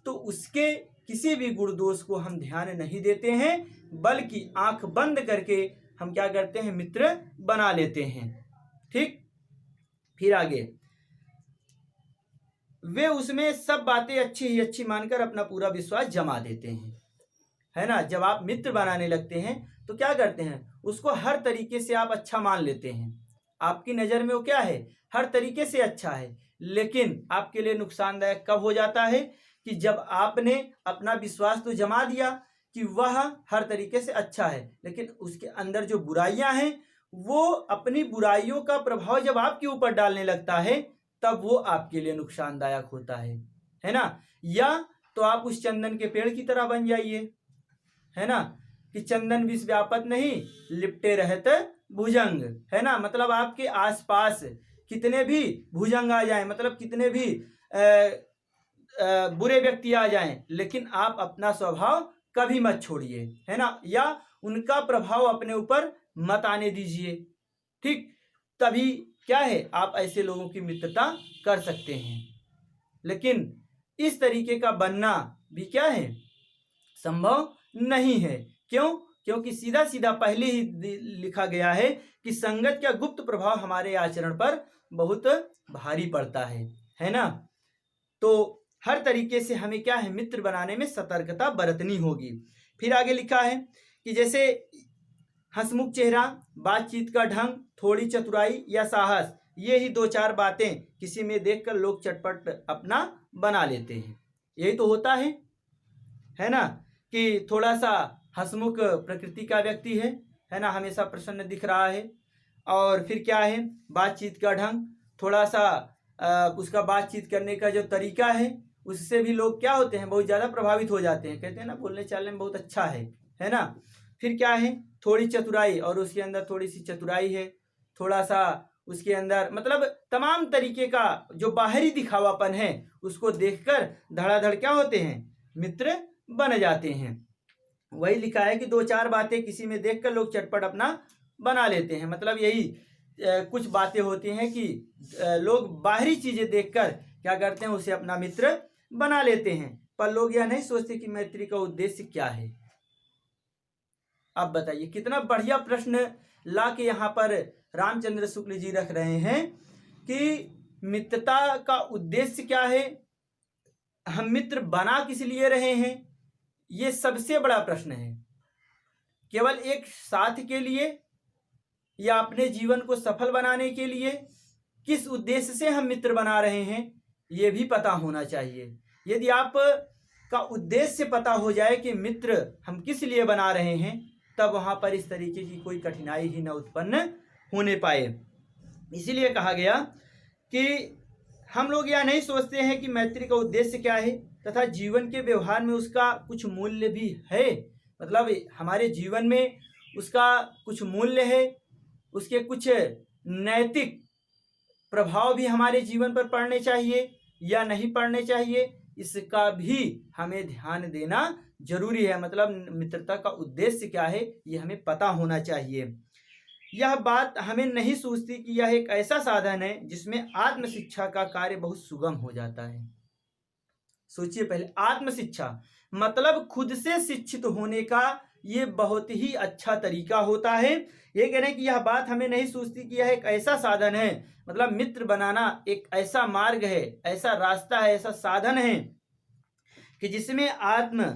तो उसके किसी भी गुण दोष को हम ध्यान नहीं देते हैं, बल्कि आंख बंद करके हम क्या करते हैं, मित्र बना लेते हैं। ठीक, फिर आगे, वे उसमें सब बातें अच्छी ही अच्छी मानकर अपना पूरा विश्वास जमा देते हैं, है ना। जब आप मित्र बनाने लगते हैं तो क्या करते हैं, उसको हर तरीके से आप अच्छा मान लेते हैं, आपकी नज़र में वो क्या है, हर तरीके से अच्छा है। लेकिन आपके लिए नुकसानदायक कब हो जाता है कि जब आपने अपना विश्वास तो जमा दिया कि वह हर तरीके से अच्छा है, लेकिन उसके अंदर जो बुराइयां हैं वो अपनी बुराइयों का प्रभाव जब आपके ऊपर डालने लगता है तब वो आपके लिए नुकसानदायक होता है ना। या तो आप उस चंदन के पेड़ की तरह बन जाइए, है ना, कि चंदन विष व्यापत नहीं, लिपटे रहत भुजंग, है ना। मतलब आपके आसपास कितने भी भुजंग आ जाएं, मतलब कितने भी बुरे व्यक्ति आ जाएं, लेकिन आप अपना स्वभाव कभी मत छोड़िए, है ना, या उनका प्रभाव अपने ऊपर मत आने दीजिए। ठीक, तभी क्या है, आप ऐसे लोगों की मित्रता कर सकते हैं। लेकिन इस तरीके का बनना भी क्या है, संभव नहीं है। क्यों? क्योंकि सीधा सीधा पहले ही लिखा गया है कि संगत का गुप्त प्रभाव हमारे आचरण पर बहुत भारी पड़ता है ना। तो हर तरीके से हमें क्या है, मित्र बनाने में सतर्कता बरतनी होगी। फिर आगे लिखा है कि जैसे हंसमुख चेहरा, बातचीत का ढंग, थोड़ी चतुराई या साहस, ये ही 2-4 बातें किसी में देखकर लोग चटपट अपना बना लेते हैं। यही तो होता है ना, कि थोड़ा सा हंसमुख प्रकृति का व्यक्ति है ना, हमेशा प्रसन्न दिख रहा है। और फिर क्या है, बातचीत का ढंग, थोड़ा सा उसका बातचीत करने का जो तरीका है उससे भी लोग क्या होते हैं, बहुत ज़्यादा प्रभावित हो जाते हैं, कहते हैं ना बोलने चालने में बहुत अच्छा है ना। फिर क्या है, थोड़ी चतुराई, और उसके अंदर थोड़ी सी चतुराई है, थोड़ा सा उसके अंदर, मतलब तमाम तरीके का जो बाहरी दिखावापन है उसको देखकर धड़ाधड़ क्या होते हैं, मित्र बन जाते हैं। वही लिखा है कि 2-4 बातें किसी में देखकर लोग चटपट अपना बना लेते हैं। मतलब यही कुछ बातें होती हैं कि लोग बाहरी चीज़ें देखकर क्या करते हैं, उसे अपना मित्र बना लेते हैं, पर लोग यह नहीं सोचते कि मैत्री का उद्देश्य क्या है। आप बताइए, कितना बढ़िया प्रश्न ला के यहाँ पर रामचंद्र शुक्ल जी रख रहे हैं कि मित्रता का उद्देश्य क्या है, हम मित्र बना किस लिए रहे हैं, ये सबसे बड़ा प्रश्न है। केवल एक साथ के लिए या अपने जीवन को सफल बनाने के लिए, किस उद्देश्य से हम मित्र बना रहे हैं ये भी पता होना चाहिए। यदि आप का उद्देश्य पता हो जाए कि मित्र हम किस लिए बना रहे हैं, तब वहाँ पर इस तरीके की कोई कठिनाई ही न उत्पन्न होने पाए। इसीलिए कहा गया कि हम लोग यह नहीं सोचते हैं कि मैत्री का उद्देश्य क्या है तथा जीवन के व्यवहार में उसका कुछ मूल्य भी है। मतलब हमारे जीवन में उसका कुछ मूल्य है, उसके कुछ नैतिक प्रभाव भी हमारे जीवन पर पड़ने चाहिए या नहीं पड़ने चाहिए, इसका भी हमें ध्यान देना जरूरी है। मतलब मित्रता का उद्देश्य क्या है ये हमें पता होना चाहिए। यह बात हमें नहीं सूझती कि यह एक ऐसा साधन है जिसमें आत्म शिक्षा का कार्य बहुत सुगम हो जाता है। सोचिए पहले, आत्म शिक्षा मतलब खुद से शिक्षित होने का ये बहुत ही अच्छा तरीका होता है। ये कह रहे हैं कि यह बात हमें नहीं सूझती कि यह एक ऐसा साधन है, मतलब मित्र बनाना एक ऐसा मार्ग है, ऐसा रास्ता है, ऐसा साधन है कि जिसमें आत्म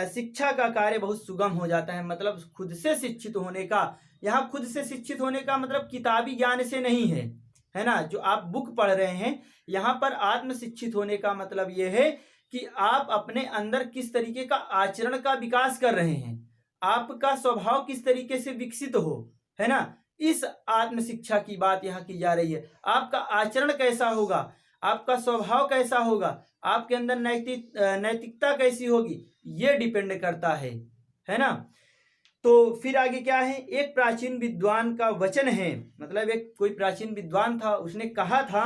शिक्षा का कार्य बहुत सुगम हो जाता है। मतलब खुद से शिक्षित होने का, यहाँ खुद से शिक्षित होने का मतलब किताबी ज्ञान से नहीं है, है ना, जो आप बुक पढ़ रहे हैं। यहाँ पर आत्म शिक्षित होने का मतलब ये है कि आप अपने अंदर किस तरीके का आचरण का विकास कर रहे हैं, आपका स्वभाव किस तरीके से विकसित हो, है ना, इस आत्म शिक्षा की बात यहाँ की जा रही है। आपका आचरण कैसा होगा, आपका स्वभाव कैसा होगा, आपके अंदर नैतिकता कैसी होगी, ये डिपेंड करता है ना। तो फिर आगे क्या है, एक प्राचीन विद्वान का वचन है, मतलब एक कोई प्राचीन विद्वान था, उसने कहा था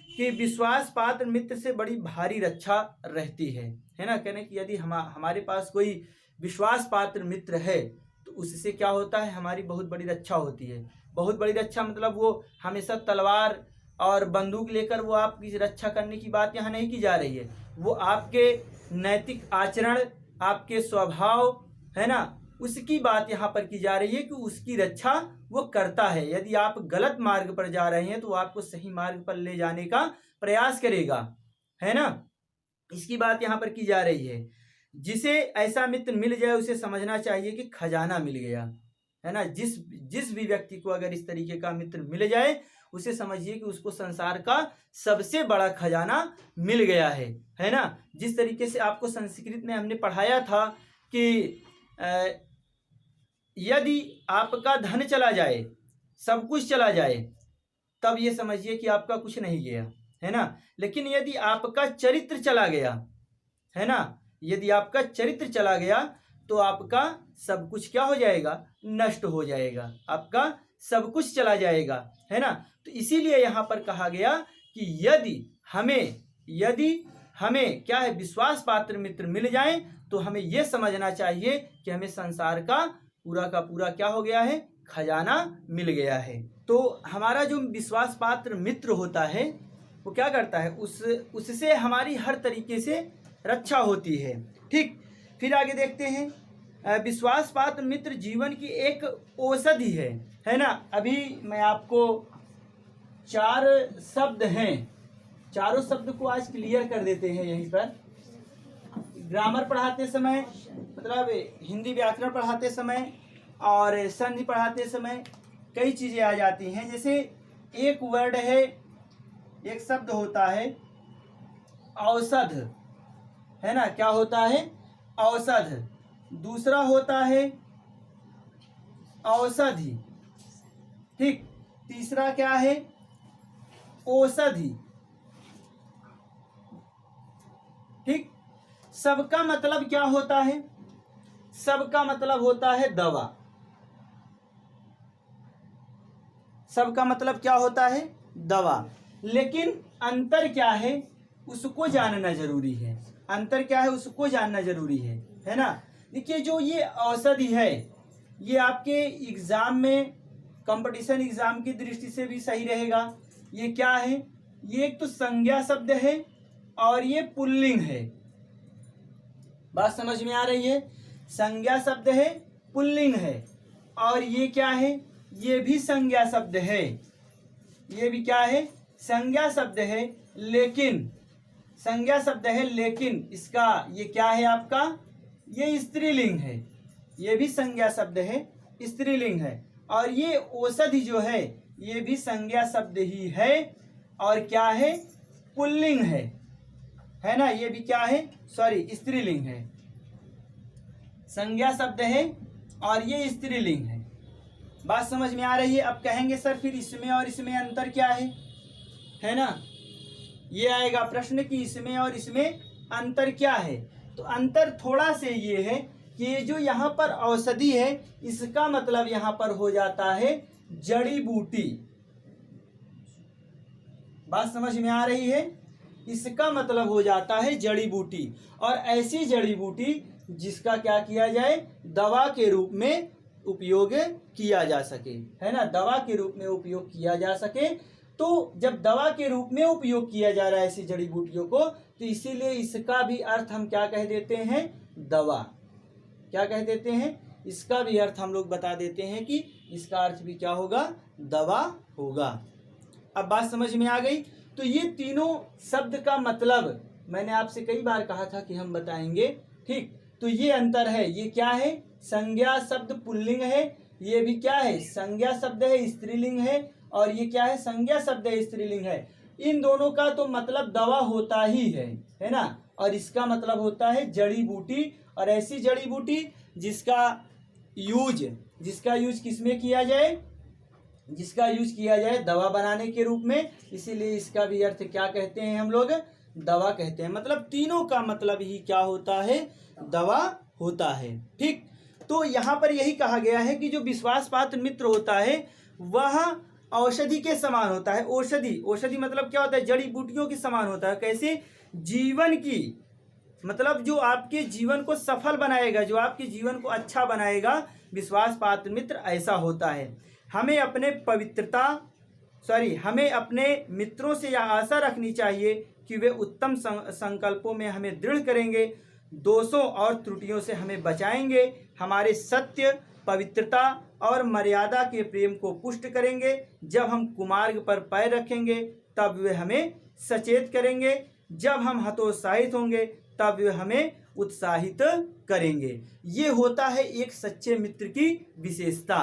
कि विश्वास पात्र मित्र से बड़ी भारी रक्षा रहती है ना। कहने कि यदि हमारे पास कोई विश्वास पात्र मित्र है तो उससे क्या होता है, हमारी बहुत बड़ी रक्षा होती है। बहुत बड़ी रक्षा मतलब वो हमेशा तलवार और बंदूक लेकर वो आपकी रक्षा करने की बात यहाँ नहीं की जा रही है। वो आपके नैतिक आचरण, आपके स्वभाव, है ना, उसकी बात यहाँ पर की जा रही है कि उसकी रक्षा वो करता है। यदि आप गलत मार्ग पर जा रहे हैं तो वो आपको सही मार्ग पर ले जाने का प्रयास करेगा, है ना, इसकी बात यहाँ पर की जा रही है। जिसे ऐसा मित्र मिल जाए उसे समझना चाहिए कि खजाना मिल गया, है ना। जिस भी व्यक्ति को अगर इस तरीके का मित्र मिल जाए उसे समझिए कि उसको संसार का सबसे बड़ा खजाना मिल गया है ना। जिस तरीके से आपको संस्कृत में हमने पढ़ाया था कि यदि आपका धन चला जाए, सब कुछ चला जाए, तब ये समझिए कि आपका कुछ नहीं गया, है ना। लेकिन यदि आपका चरित्र चला गया, है ना, यदि आपका चरित्र चला गया तो आपका सब कुछ क्या हो जाएगा, नष्ट हो जाएगा, आपका सब कुछ चला जाएगा, है ना। तो इसीलिए यहाँ पर कहा गया कि यदि हमें क्या है, विश्वास पात्र मित्र मिल जाए तो हमें यह समझना चाहिए कि हमें संसार का पूरा क्या हो गया है, खजाना मिल गया है। तो हमारा जो विश्वास पात्र मित्र होता है वो क्या करता है, उससे हमारी हर तरीके से रक्षा होती है। ठीक, फिर आगे देखते हैं, विश्वास पात्र मित्र जीवन की एक औषधि है ना। अभी मैं आपको 4 शब्द हैं, चारों शब्द को आज क्लियर कर देते हैं। यहीं पर ग्रामर पढ़ाते समय, मतलब हिंदी व्याकरण पढ़ाते समय और संधि पढ़ाते समय कई चीज़ें आ जाती हैं। जैसे एक वर्ड है, एक शब्द होता है औषध, है ना, क्या होता है, औषध। दूसरा होता है औषधि, ठीक। तीसरा क्या है, औषधि, ठीक। सबका मतलब क्या होता है, सबका मतलब होता है दवा। सबका मतलब क्या होता है, दवा। लेकिन अंतर क्या है उसको जानना जरूरी है, अंतर क्या है उसको जानना जरूरी है ना। देखिए जो ये औषधि है ये आपके एग्जाम में, कंपटीशन एग्जाम की दृष्टि से भी सही रहेगा। ये क्या है, ये एक तो संज्ञा शब्द है और ये पुल्लिंग है। बात समझ में आ रही है, संज्ञा शब्द है, पुल्लिंग है। और ये क्या है, ये भी संज्ञा शब्द है, ये भी क्या है, संज्ञा शब्द है। लेकिन संज्ञा शब्द है लेकिन इसका ये क्या है, आपका ये स्त्रीलिंग है। ये भी संज्ञा शब्द है, स्त्रीलिंग है। और ये औषधि जो है ये भी संज्ञा शब्द ही है और क्या है, पुल्लिंग है ना। ये भी क्या है, सॉरी, स्त्रीलिंग है। संज्ञा शब्द है और ये स्त्रीलिंग है। बात समझ में आ रही है? अब कहेंगे सर फिर इसमें और इसमें अंतर क्या है ना? ये आएगा प्रश्न कि इसमें और इसमें अंतर क्या है। तो अंतर थोड़ा से ये है कि ये जो यहाँ पर औषधि है, इसका मतलब यहाँ पर हो जाता है जड़ी बूटी। बात समझ में आ रही है? इसका मतलब हो जाता है जड़ी बूटी, और ऐसी जड़ी बूटी जिसका क्या किया जाए, दवा के रूप में उपयोग किया जा सके, है ना? दवा के रूप में उपयोग किया जा सके। तो जब दवा के रूप में उपयोग किया जा रहा है ऐसी जड़ी बूटियों को, तो इसीलिए इसका भी अर्थ हम क्या कह देते हैं, दवा। क्या कह देते हैं? इसका भी अर्थ हम लोग बता देते हैं कि इसका अर्थ भी क्या होगा, दवा होगा। अब बात समझ में आ गई? तो ये तीनों शब्द का मतलब मैंने आपसे कई बार कहा था कि हम बताएंगे, ठीक? तो ये अंतर है। ये क्या है, संज्ञा शब्द पुल्लिंग है, ये भी क्या है, संज्ञा शब्द है, स्त्रीलिंग है, और ये क्या है, संज्ञा शब्द है, स्त्रीलिंग है। इन दोनों का तो मतलब दवा होता ही है ना? और इसका मतलब होता है जड़ी बूटी, और ऐसी जड़ी बूटी जिसका यूज किसमें किया जाए, जिसका यूज किया जाए दवा बनाने के रूप में। इसीलिए इसका भी अर्थ क्या कहते हैं हम लोग, दवा कहते हैं। मतलब तीनों का मतलब ही क्या होता है, दवा होता है, ठीक? तो यहाँ पर यही कहा गया है कि जो विश्वास पात्र मित्र होता है वह औषधि के समान होता है। औषधि मतलब क्या होता है, जड़ी बूटियों के समान होता है। कैसे? जीवन की, मतलब जो आपके जीवन को सफल बनाएगा, जो आपके जीवन को अच्छा बनाएगा, विश्वास पात्र मित्र ऐसा होता है। हमें अपने मित्रों से यह आशा रखनी चाहिए कि वे उत्तम संकल्पों में हमें दृढ़ करेंगे, दोषों और त्रुटियों से हमें बचाएंगे, हमारे सत्य, पवित्रता और मर्यादा के प्रेम को पुष्ट करेंगे। जब हम कुमार्ग पर पैर रखेंगे तब वे हमें सचेत करेंगे, जब हम हतोत्साहित होंगे तब वे हमें उत्साहित करेंगे। ये होता है एक सच्चे मित्र की विशेषता,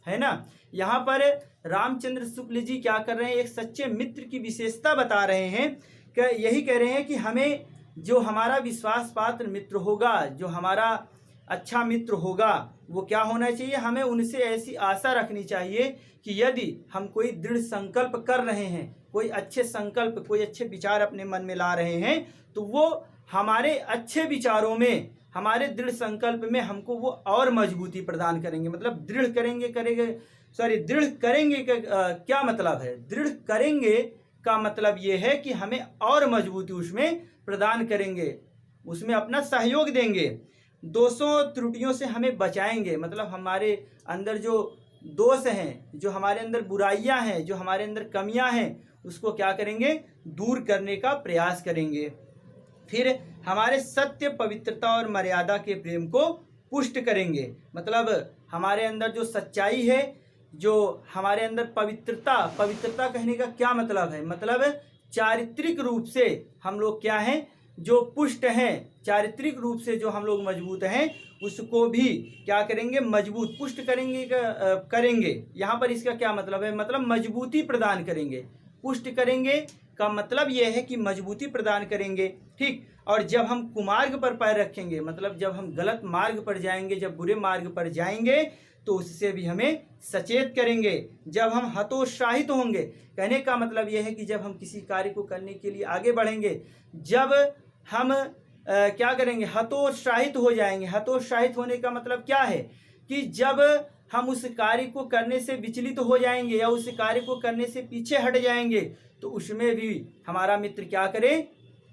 है ना? यहाँ पर रामचंद्र शुक्ल जी क्या कर रहे हैं, एक सच्चे मित्र की विशेषता बता रहे हैं। कि यही कह रहे हैं कि हमें जो हमारा विश्वास पात्र मित्र होगा, जो हमारा अच्छा मित्र होगा, वो क्या होना चाहिए, हमें उनसे ऐसी आशा रखनी चाहिए कि यदि हम कोई दृढ़ संकल्प कर रहे हैं, कोई अच्छे संकल्प, कोई अच्छे विचार अपने मन में ला रहे हैं, तो वो हमारे अच्छे विचारों में, हमारे दृढ़ संकल्प में हमको वो और मजबूती प्रदान करेंगे। मतलब दृढ़ करेंगे क्या मतलब है, दृढ़ करेंगे का मतलब ये है कि हमें और मजबूती उसमें प्रदान करेंगे, उसमें अपना सहयोग देंगे। दोषों त्रुटियों से हमें बचाएंगे, मतलब हमारे अंदर जो दोष हैं, जो हमारे अंदर बुराइयां हैं, जो हमारे अंदर कमियां हैं, उसको क्या करेंगे, दूर करने का प्रयास करेंगे। फिर हमारे सत्य, पवित्रता और मर्यादा के प्रेम को पुष्ट करेंगे। मतलब हमारे अंदर जो सच्चाई है, जो हमारे अंदर पवित्रता कहने का क्या मतलब है, मतलब चारित्रिक रूप से हम लोग क्या हैं, जो पुष्ट हैं, चारित्रिक रूप से जो हम लोग मजबूत हैं, उसको भी क्या करेंगे, मजबूत, पुष्ट करेंगे। यहाँ पर इसका क्या मतलब है, मतलब मजबूती प्रदान करेंगे। पुष्ट करेंगे का मतलब यह है कि मजबूती प्रदान करेंगे, ठीक? और जब हम कुमार्ग पर पैर रखेंगे, मतलब जब हम गलत मार्ग पर जाएंगे, जब बुरे मार्ग पर जाएंगे, तो उससे भी हमें सचेत करेंगे। जब हम हतोत्साहित होंगे, कहने का मतलब यह है कि जब हम किसी कार्य को करने के लिए आगे बढ़ेंगे, जब हम क्या करेंगे, हतोत्साहित हो जाएंगे। हतोत्साहित होने का मतलब क्या है कि जब हम उस कार्य को करने से विचलित हो जाएंगे या उस कार्य को करने से पीछे हट जाएंगे, तो उसमें भी हमारा मित्र क्या करे,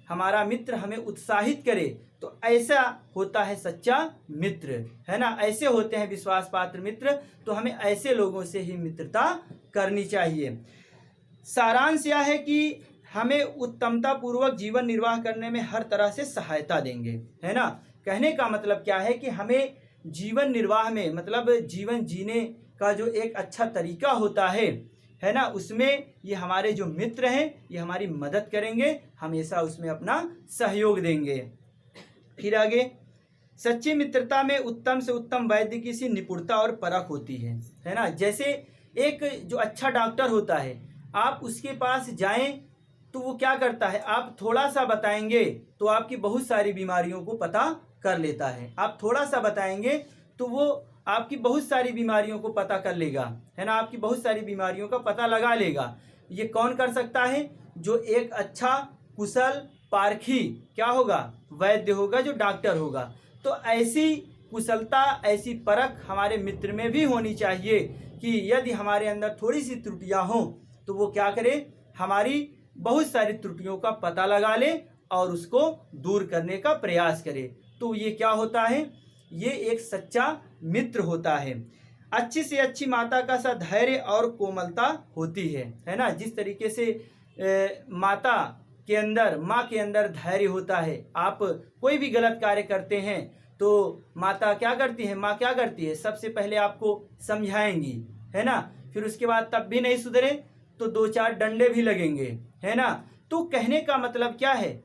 हमारा मित्र हमें उत्साहित करे। तो ऐसा होता है सच्चा मित्र, है ना? ऐसे होते हैं विश्वास पात्र मित्र। तो हमें ऐसे लोगों से ही मित्रता करनी चाहिए। सारांश यह है कि हमें उत्तमता पूर्वक जीवन निर्वाह करने में हर तरह से सहायता देंगे, है ना? कहने का मतलब क्या है कि हमें जीवन निर्वाह में, मतलब जीवन जीने का जो एक अच्छा तरीका होता है ना, उसमें ये हमारे जो मित्र हैं, ये हमारी मदद करेंगे, हमेशा उसमें अपना सहयोग देंगे। फिर आगे, सच्ची मित्रता में उत्तम से उत्तम वैद्य की सी निपुणता और परख होती है ना? जैसे एक जो अच्छा डॉक्टर होता है, आप उसके पास जाएं तो वो क्या करता है, आप थोड़ा सा बताएंगे तो आपकी बहुत सारी बीमारियों को पता कर लेता है। आप थोड़ा सा बताएंगे तो वो आपकी बहुत सारी बीमारियों को पता कर लेगा, है ना, आपकी बहुत सारी बीमारियों का पता लगा लेगा। ये कौन कर सकता है? जो एक अच्छा कुशल पारखी क्या होगा? वैद्य होगा, जो डॉक्टर होगा। तो ऐसी कुशलता, ऐसी परख हमारे मित्र में भी होनी चाहिए कि यदि हमारे अंदर थोड़ी सी त्रुटियां हों तो वो क्या करे? हमारी बहुत सारी त्रुटियों का पता लगा ले और उसको दूर करने का प्रयास करे। तो ये क्या होता है? ये एक सच्चा मित्र होता है। अच्छी से अच्छी माता का सा धैर्य और कोमलता होती है ना। जिस तरीके से माता के अंदर, माँ के अंदर धैर्य होता है। आप कोई भी गलत कार्य करते हैं तो माता क्या करती है? माँ क्या करती है? सबसे पहले आपको समझाएंगी, है ना। फिर उसके बाद तब भी नहीं सुधरे तो 2-4 डंडे भी लगेंगे, है ना। तो कहने का मतलब क्या है?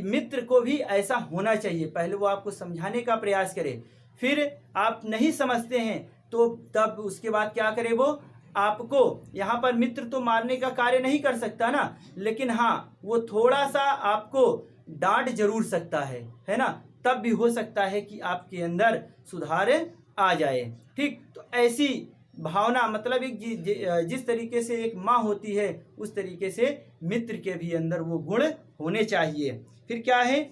मित्र को भी ऐसा होना चाहिए। पहले वो आपको समझाने का प्रयास करे, फिर आप नहीं समझते हैं तो तब उसके बाद क्या करे? वो आपको, यहाँ पर मित्र तो मारने का कार्य नहीं कर सकता ना, लेकिन हाँ वो थोड़ा सा आपको डांट जरूर सकता है ना। तब भी हो सकता है कि आपके अंदर सुधार आ जाए। ठीक, तो ऐसी भावना, मतलब एक जिस तरीके से एक माँ होती है उस तरीके से मित्र के भी अंदर वो गुण होने चाहिए। फिर क्या है?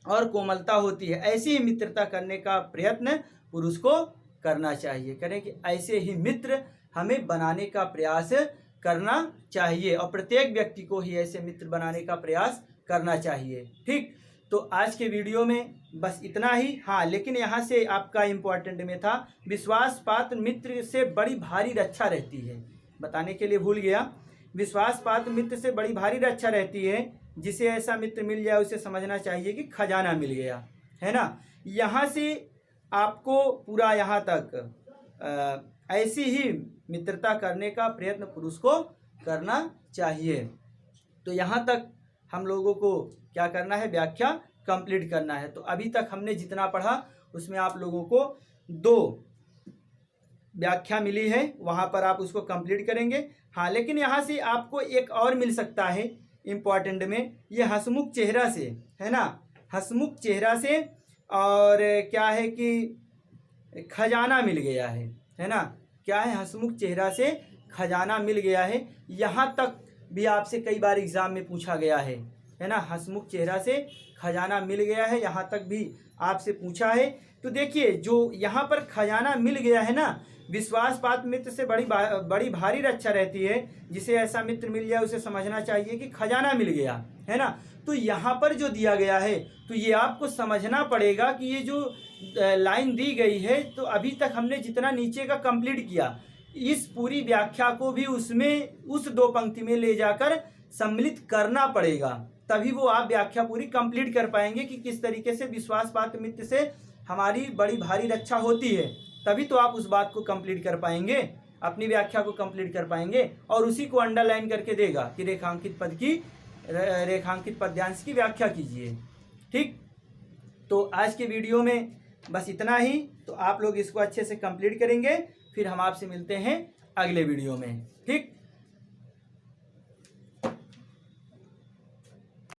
और कोमलता होती है। ऐसी ही मित्रता करने का प्रयत्न पुरुष को करना चाहिए। करें कि ऐसे ही मित्र हमें बनाने का प्रयास करना चाहिए और प्रत्येक व्यक्ति को ही ऐसे मित्र बनाने का प्रयास करना चाहिए। ठीक, तो आज के वीडियो में बस इतना ही। हाँ, लेकिन यहाँ से आपका इम्पोर्टेंट में था, विश्वास पात्र मित्र से बड़ी भारी रक्षा रहती है। बताने के लिए भूल गया, विश्वास पात्र मित्र से बड़ी भारी रक्षा रहती है। जिसे ऐसा मित्र मिल जाए उसे समझना चाहिए कि खजाना मिल गया, है ना। यहाँ से आपको पूरा यहाँ तक ऐसी ही मित्रता करने का प्रयत्न पुरुष को करना चाहिए। तो यहाँ तक हम लोगों को क्या करना है? व्याख्या कंप्लीट करना है। तो अभी तक हमने जितना पढ़ा उसमें आप लोगों को 2 व्याख्या मिली है, वहाँ पर आप उसको कंप्लीट करेंगे। हाँ, लेकिन यहाँ से आपको एक और मिल सकता है इम्पॉर्टेंट में, ये हंसमुख चेहरा से, है ना, हंसमुख चेहरा से। और क्या है कि खजाना मिल गया है ना। क्या है? हंसमुख चेहरा से खजाना मिल गया है। यहाँ तक भी आपसे कई बार एग्जाम में पूछा गया है ना। हंसमुख चेहरा से खजाना मिल गया है, यहाँ तक भी आपसे पूछा है। तो देखिए, जो यहाँ पर खजाना मिल गया है ना, विश्वास पात्र मित्र से बड़ी भारी रक्षा रहती है। जिसे ऐसा मित्र मिल जाए उसे समझना चाहिए कि खजाना मिल गया, है ना। तो यहाँ पर जो दिया गया है, तो ये आपको समझना पड़ेगा कि ये जो लाइन दी गई है, तो अभी तक हमने जितना नीचे का कंप्लीट किया, इस पूरी व्याख्या को भी उसमें उस 2 पंक्ति में ले जाकर सम्मिलित करना पड़ेगा। तभी वो आप व्याख्या पूरी कंप्लीट कर पाएंगे कि किस तरीके से विश्वास पात्र मित्र से हमारी बड़ी भारी रक्षा होती है। तभी तो आप उस बात को कंप्लीट कर पाएंगे, अपनी व्याख्या को कंप्लीट कर पाएंगे। और उसी को अंडरलाइन करके देगा कि रेखांकित पद्यांश की व्याख्या कीजिए। ठीक, तो आज के वीडियो में बस इतना ही। तो आप लोग इसको अच्छे से कंप्लीट करेंगे, फिर हम आपसे मिलते हैं अगले वीडियो में। ठीक।